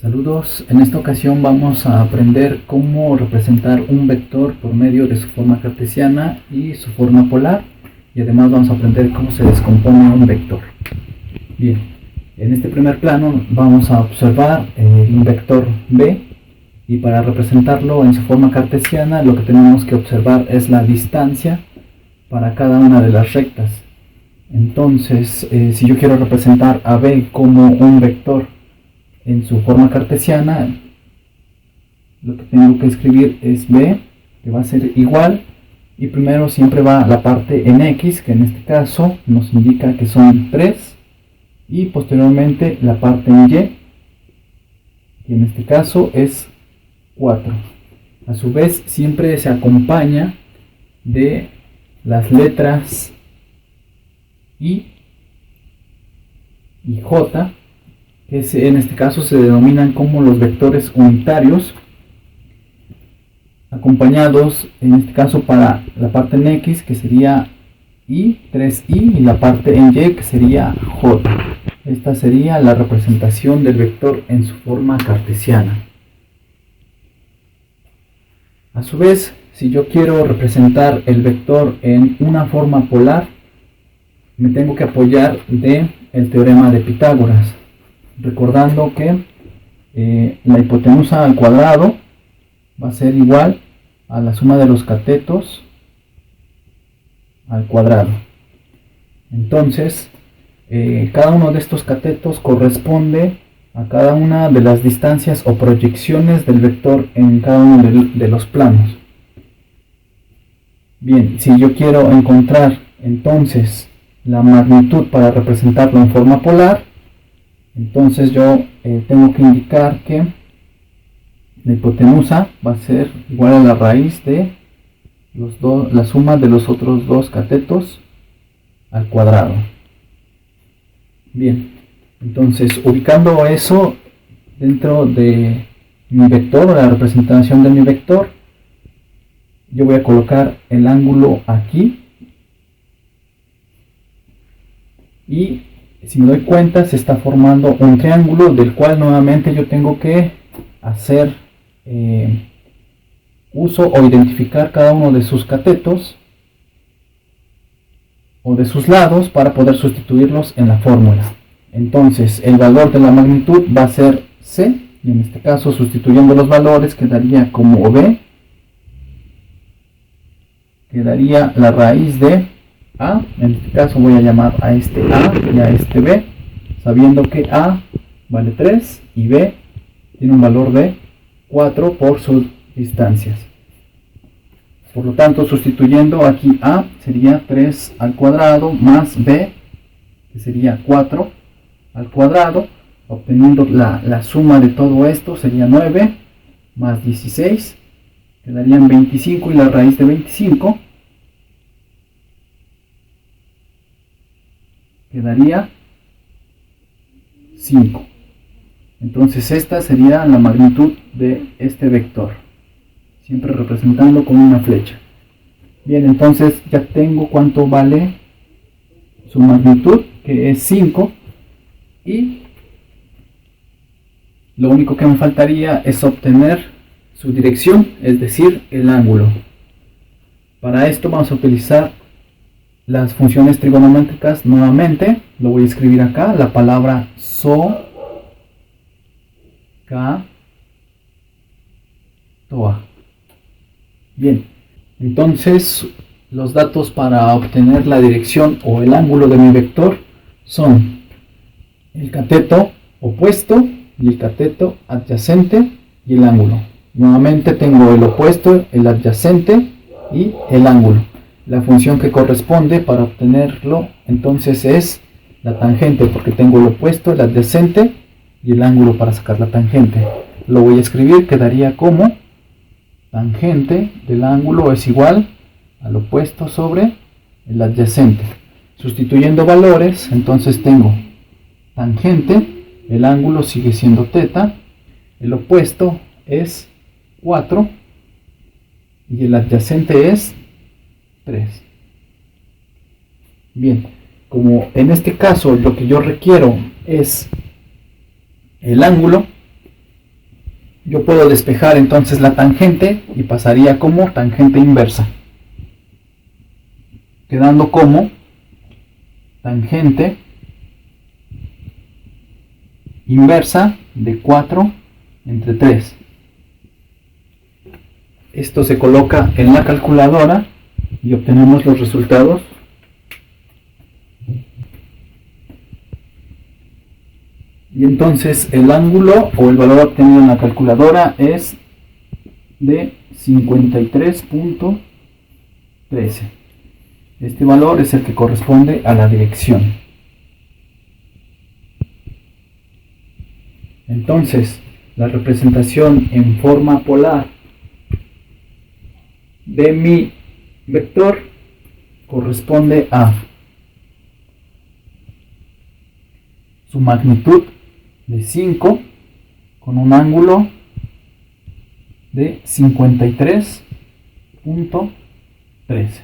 Saludos, en esta ocasión vamos a aprender cómo representar un vector por medio de su forma cartesiana y su forma polar, y además vamos a aprender cómo se descompone un vector. Bien, en este primer plano vamos a observar un vector B, y para representarlo en su forma cartesiana lo que tenemos que observar es la distancia para cada una de las rectas. Entonces, si yo quiero representar a B como un vector en su forma cartesiana, lo que tengo que escribir es B, que va a ser igual, y primero siempre va la parte en X, que en este caso nos indica que son 3, y posteriormente la parte en Y, que en este caso es 4. A su vez siempre se acompaña de las letras I y J, que en este caso se denominan como los vectores unitarios, acompañados en este caso para la parte en X, que sería I, 3I, y la parte en Y, que sería J. Esta sería la representación del vector en su forma cartesiana. A su vez, si yo quiero representar el vector en una forma polar, me tengo que apoyar del teorema de Pitágoras, recordando que la hipotenusa al cuadrado va a ser igual a la suma de los catetos al cuadrado. Entonces, cada uno de estos catetos corresponde a cada una de las distancias o proyecciones del vector en cada uno de los planos. Bien, si yo quiero encontrar entonces la magnitud para representarlo en forma polar, entonces yo tengo que indicar que la hipotenusa va a ser igual a la raíz de la suma de los otros dos catetos al cuadrado. Bien, entonces ubicando eso dentro de mi vector, o la representación de mi vector, yo voy a colocar el ángulo aquí, y si me doy cuenta se está formando un triángulo del cual nuevamente yo tengo que hacer uso o identificar cada uno de sus catetos o de sus lados para poder sustituirlos en la fórmula. Entonces el valor de la magnitud va a ser C, y en este caso sustituyendo los valores quedaría como B, quedaría la raíz de A. En este caso voy a llamar a este A y a este B, sabiendo que A vale 3 y B tiene un valor de 4 por sus distancias. Por lo tanto, sustituyendo aquí A sería 3 al cuadrado más B, que sería 4 al cuadrado, obteniendo la suma de todo esto sería 9 más 16, quedarían 25, y la raíz de 25 quedaría 5. Entonces esta sería la magnitud de este vector, siempre representando con una flecha. Bien, entonces ya tengo cuánto vale su magnitud, que es 5, y lo único que me faltaría es obtener su dirección, es decir, el ángulo. Para esto vamos a utilizar las funciones trigonométricas nuevamente. Lo voy a escribir acá, la palabra SO, K, TOA. Bien, entonces los datos para obtener la dirección o el ángulo de mi vector son el cateto opuesto y el cateto adyacente y el ángulo. Nuevamente tengo el opuesto, el adyacente y el ángulo. La función que corresponde para obtenerlo entonces es la tangente, porque tengo el opuesto, el adyacente y el ángulo para sacar la tangente. Lo voy a escribir, quedaría como tangente del ángulo es igual al opuesto sobre el adyacente. Sustituyendo valores, entonces tengo tangente, el ángulo sigue siendo θ, el opuesto es 4 y el adyacente es 3. Bien, como en este caso lo que yo requiero es el ángulo, Yo puedo despejar entonces la tangente y pasaría como tangente inversa, quedando como tangente inversa de 4 entre 3. Esto se coloca en la calculadora y obtenemos los resultados. Y entonces el ángulo o el valor obtenido en la calculadora es de 53.13. Este valor es el que corresponde a la dirección. Entonces, la representación en forma polar de mi vector corresponde a su magnitud de 5 con un ángulo de 53.13.